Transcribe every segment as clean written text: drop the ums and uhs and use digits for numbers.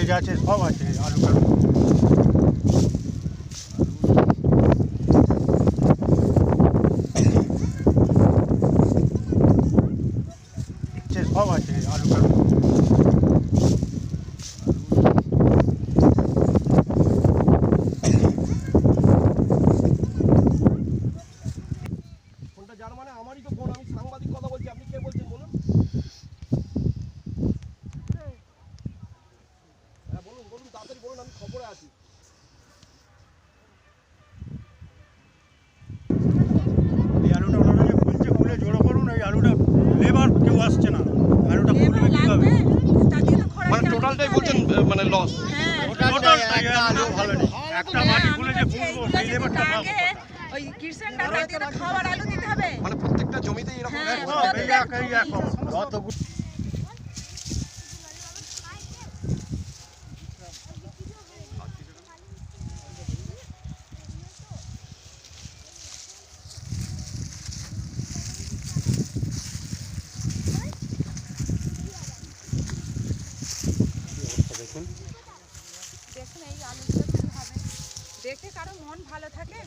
পেঁয়াজ আছে, সব আছে আলুটা। সব আছে আলুটা। ফোনটা যার মানে আমারই তো ফোন, আমি সাংবাদিক কথা বলছি, আপনি কে বলছেন বলুন? হ্যাঁ বলুন বলুন, তাড়াতাড়ি বলুন, আমি খবরে আছি। এই আলুটা ওনারা যে খুলছে, খুলে জড়ো করুন। এই আলুটা লেবার কেউ আসছে না, আলুটা খুলবে কীভাবে? মানে টোটালটাই বলছেন মানে লস? টোটালটাই আলু ভালো নেই। একটা মাটি খুলে যে খুলবো সেই লেবারটা পাবো। ওই কিষান দাদা দিয়ে তো খাবার আলু দিতে হবে। মানে প্রত্যেকটা জমিতে এরকম হ্যাঁ, এই এক যতগুলো দেখুন এই আলুগুলো কি হবে, দেখে কারো মন ভালো থাকে।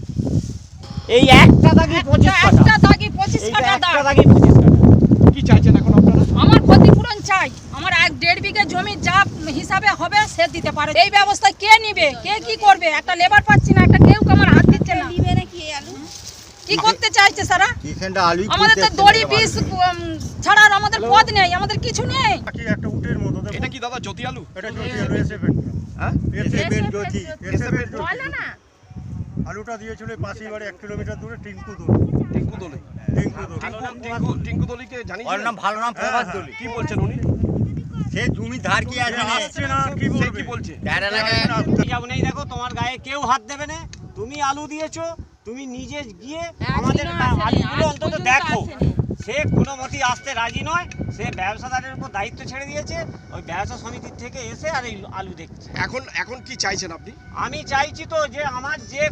এই একটা দাগি 25 কাঠা, একটা দাগি 25 কাঠা দাম। একটা দাগি 25 কাঠা। কি চাইছেন এখন আপনারা? আমার ক্ষতিপূরণ চাই, আমার 1.5 বিঘা জমি যা হিসাবে হবে সে দিতে পারে। এই ব্যবস্থা কে নিবে, কে কি করবে? একটা লেবার পাচ্ছি না, একটা কেউ আমার হাত দিচ্ছে না। নিবে না কি আলু? কি করতে চাইছে সারা? কিষানটা আলু আমাদের তো দড়ি বিষ ছাড়া আর আমাদের পথ নেই, আমাদের কিছু নেই। বাকি একটা উটের মতো দেখো। এটা কি দাদা জ্যোতি আলু? এটা জ্যোতি আলু, এসএফের। হ্যাঁ এসএফের জ্যোতি, এসএফের জ্যোতি। বলো না আলুটা দিয়েছিল পাশেই বাড়ি 1 কিলোমিটার দূরে টিঙ্কু দলি। টিঙ্কু দলি। টিঙ্কু দলি। টিঙ্কু দলিকে জানিয়েছেন? ওর নাম ভালো নাম প্রভাত দলি। কি বলছেন উনি? সে জমি ধার কি আসছে না, কি সে বলবে? কি বলছে? যাবো নেই, দেখো তোমার গায়ে কেউ হাত দেবে না। তুমি আলু দিয়েছো, তুমি নিজে গিয়ে আমাদের একদিনও আসেনি, আলুগুলো আজ অন্তত পর্যন্ত দেখো। আসেনি। সে কোনো মতেই আসতে রাজি নয়। সে ব্যবসাদারের উপর দায়িত্ব ছেড়ে দিয়েছে। ওই ব্যবসা সমিতির থেকে এসে আর এই আলু দেখছে। এখন কি চাইছেন আপনি? আমি চাইছি তো যে আমার যে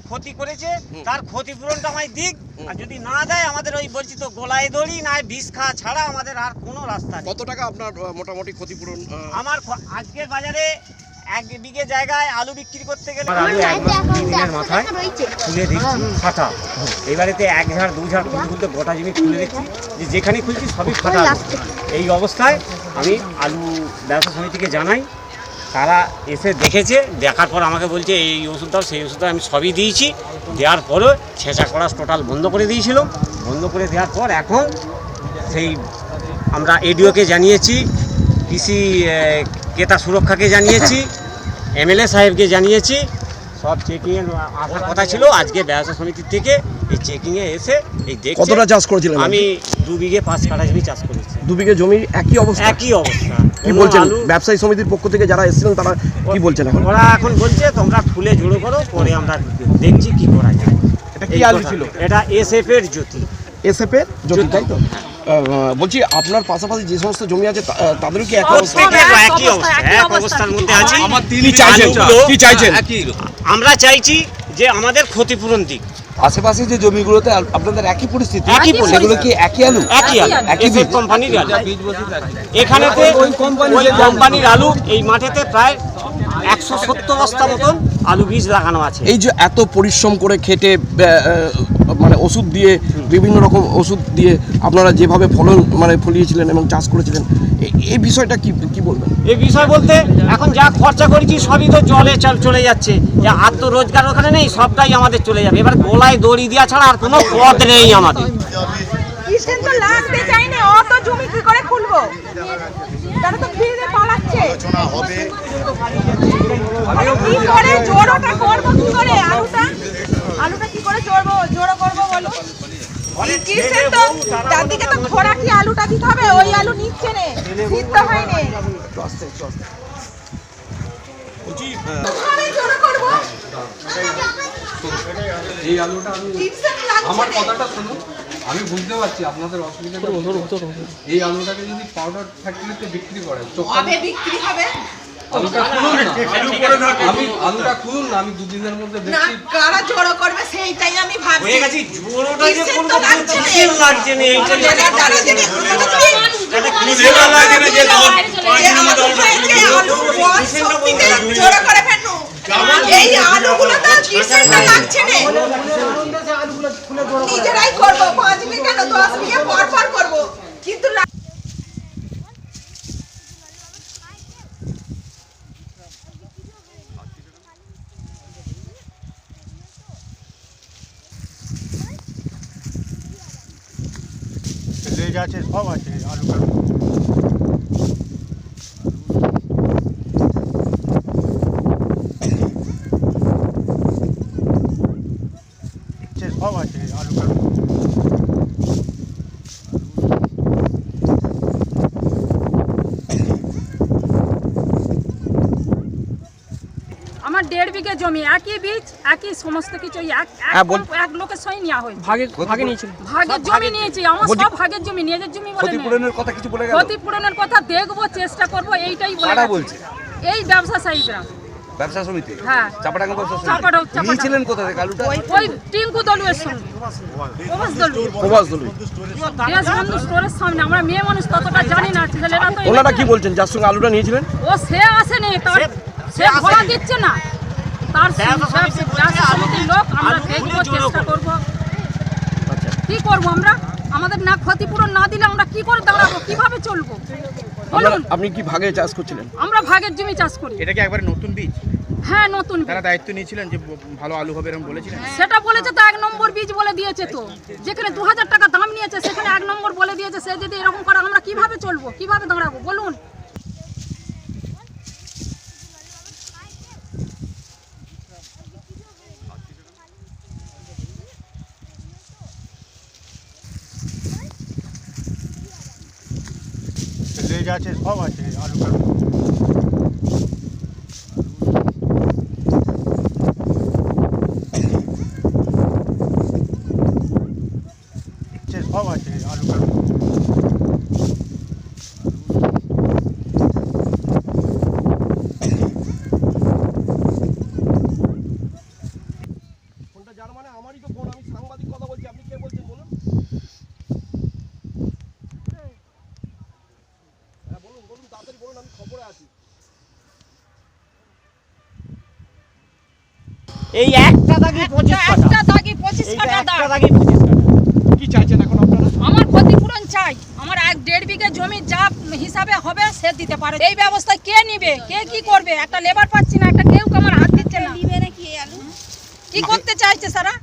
ক্ষতি করেছে তার ক্ষতিপূরণটা আমায় দিক। আর যদি না দেয় আমাদের ওই বলছি তো গোলায় দড়ি না বিষ খাওয়া ছাড়া আমাদের আর কোনো রাস্তা নেই। কত টাকা আপনার মোটামুটি ক্ষতিপূরণ? আমার আজকের বাজারে 1 বিঘে জায়গায় আলু বিক্রি করতে গেলে আলু 1 মাস 2 দিনের মাথায় খুলে দিচ্ছি ফাটা। এবারেতে 1 ঝাড় 2 ঝাড় খুলতে গোটা জমি খুলে দিচ্ছি, যে যেখানে খুলছি সবই ফাটা। এই অবস্থায় আমি আলু ব্যবসা সমিতিকে জানাই, তারা এসে দেখেছে, দেখার পর আমাকে বলছে এই ওষুধ দাও সেই ওষুধ দাও। আমি সবই দিয়েছি, দেওয়ার পরে ছেঁচা করা টোটাল বন্ধ করে দিয়েছিলাম। বন্ধ করে দেওয়ার পর এখন সেই আমরা এডিওকে জানিয়েছি, কৃষি ক্রেতা সুরক্ষাকে জানিয়েছি, এমএলএ সাহেবকে জানিয়েছি। সব চেকিংয়ের আসার কথা ছিল। আজকে ব্যবসা সমিতির থেকে এই চেকিংয়ে এসে এই দেখছে। কতটা চাষ করেছিলেন? আমি 2 বিঘে 5 কাঠা জমি চাষ করেছি। 2 বিঘে জমি একই অবস্থা? একই অবস্থা। কি বলছেন ব্যবসায়ী সমিতির পক্ষ থেকে যারা এসেছিলেন তারা কি বলছেন এখন? ওরা এখন বলছে তোমরা ফুলে জড়ো করো, পরে আমরা দেখছি কি করা যায়। এটা কি আলু ছিল? এটা এসএফের জ্যোতি। এসএফের জ্যোতি, তাই তো? বলছি আপনার পাশাপাশি যে সমস্ত জমি আছে তাদেরও কি একই অবস্থা? একই অবস্থা, এক অবস্থার মধ্যে আছি। কি চাইছেন? আমরা চাইছি যে আমাদের ক্ষতিপূরণ দিক। আশেপাশে যে জমিগুলোতে আপনাদের একই পরিস্থিতি, একই পরিস্থিতি। সেগুলো কি একই আলু? একই আলু, একই এসএফ কোম্পানির আলু। এখানেতে ওই কোম্পানির আলু এই মাঠেতে প্রায় 170 বস্তা মতন আলু বীজ লাগানো আছে। এই যে এত পরিশ্রম করে খেটে মানে ওষুধ দিয়ে বিভিন্ন রকম ওষুধ দিয়ে আপনারা যেভাবে ফলন মানে ফলিয়েছিলেন এবং চাষ করেছিলেন, এই বিষয়টা কি বলবেন? এই বিষয় বলতে এখন যা খরচা করেছি সবই তো জলে চলে যাচ্ছে। আর তো রোজগার ওখানে নেই, সবটাই আমাদের চলে যাবে। এবার গোলায় দড়ি দেওয়া ছাড়া আর কোনো পথ নেই আমাদের। কিষান তো লাগতে চাই না, অত জমি কি করে খুলবো? তারা তো ফিরে পালাচ্ছে। আলোচনা হবে। কি করে জোড়োটা করবো, কি করে আলুটা কি করে জোড়ো করবো বলো? কিষান তো তার দিকে তো খোরা কি আলুটা দিতে হবে, ওই আলু নিচ্ছে নে, সিদ্ধ হয় নে। জোড়ো করবো এই আলুটা আমার কথাটা শুনুন, আমি বুঝতে পারছি আপনাদের অসুবিধাটা। এই আলুটাকে যদি পাউডার ফ্যাক্টরিতে বিক্রি করে কবে বিক্রি হবে? আলুটা খুলুন না, আলুটা খুলুন না, আমি দুদিনের মধ্যে না দেখছি। কারা জড়ো করবে সেইটাই আমি ভাবছি হয়ে গেছি জোরটা যে কিসের করবো তো লাগছে না। কিসের লাগছে না এইটা নিয়ে এটা তারা জেনে এটা কিসের লাগছে না যে দল যে আলু হয়েছে, আলু বল সবজিতে জড়ো করে ফেলনু। এই আলুগুলো তো কিসের তো লাগছে না। নিজেরাই করবো 5 বিঘা কেন 10 বিঘা পর পর করবো কিন্তু লেজ আছে সব আছে আলুটা সব আছে আলুটা আমার 1.5 বিঘা জমি একই বীজ একই সমস্ত কিছু এক লোকের সই নেওয়া হয়েছে। ভাগে নিয়েছিল ভাগের জমি নিয়েছি, আমার সব ভাগের জমি নিজের জমি বলে নেই। ক্ষতিপূরণের কথা কিছু বলে গেল? ক্ষতিপূরণের কথা দেখবো, চেষ্টা করবো, এইটাই বলে কারা গেছে। বলছে? এই ব্যবসায়ীরা। ব্যবসা সমিতি? হ্যাঁ। চাপাডাঙ্গা ব্যবসা সমিতি? চাপাডাঙ্গা। নিয়েছিলেন কোথা থেকে আলুটা? ওই টিঙ্কু দলুয়ের সঙ্গে প্রভাস দলু প্রভাস দলুই। দেশবন্ধু স্টোরের সামনে। আমরা মেয়ে মানুষ ততটা জানি না, ছেলেরা তো ওনারা কি বলছেন যার সঙ্গে আলুটা নিয়েছিলেন? ও সে আসেনি, তার সে ধরা দিচ্ছে না, তার ব্যবসা সমিতির লোক। আমরা দেখবো, চেষ্টা করবো, কি করবো আমরা? আমাদের না ক্ষতিপূরণ না দিলে আমরা কি করে দাঁড়াবো, কিভাবে চলবো বলুন? আপনি কি ভাগে চাষ করছিলেন? আমরা ভাগের জমি চাষ করি। এটা কি একবারে নতুন বীজ? হ্যাঁ, নতুন বীজ। তারা দায়িত্ব নিয়েছিলেন যে ভালো আলু হবে এরকম বলেছিলেন? সেটা বলেছে তো 1 নম্বর বীজ বলে দিয়েছে। তো যেখানে 2000 টাকা দাম নিয়েছে সেখানে 1 নম্বর বলে দিয়েছে। সে যদি এরকম করে আমরা কিভাবে চলবো, কিভাবে দাঁড়াবো বলুন? লেজ আছে সব আছে আলুটা সব আছে আলুটা ফোনটা যার মানে আমারই তো ফোন, আমি সাংবাদিক কথা বলছি, আপনি কে বলছেন বলুন? হ্যাঁ বলুন বলুন, তাড়াতাড়ি বলুন, আমি খবরে আছি। এই একটা দাগি 25 কাঠা একটা দাগি 25 এইটা কাঠা একটা দাগ। দাগি 25 কাঠা কি চাইছেন এখন আপনারা? আমার ক্ষতিপূরণ চাই। আমার 1.5 বিঘা জমি যা হিসাবে হবে সে দিতে পারে। এই ব্যবস্থা কে নিবে, কে কি করবে? একটা লেবার পাচ্ছি না, একটা কেউ আমার হাত দিচ্ছে না। কি করতে চাইছে সারা?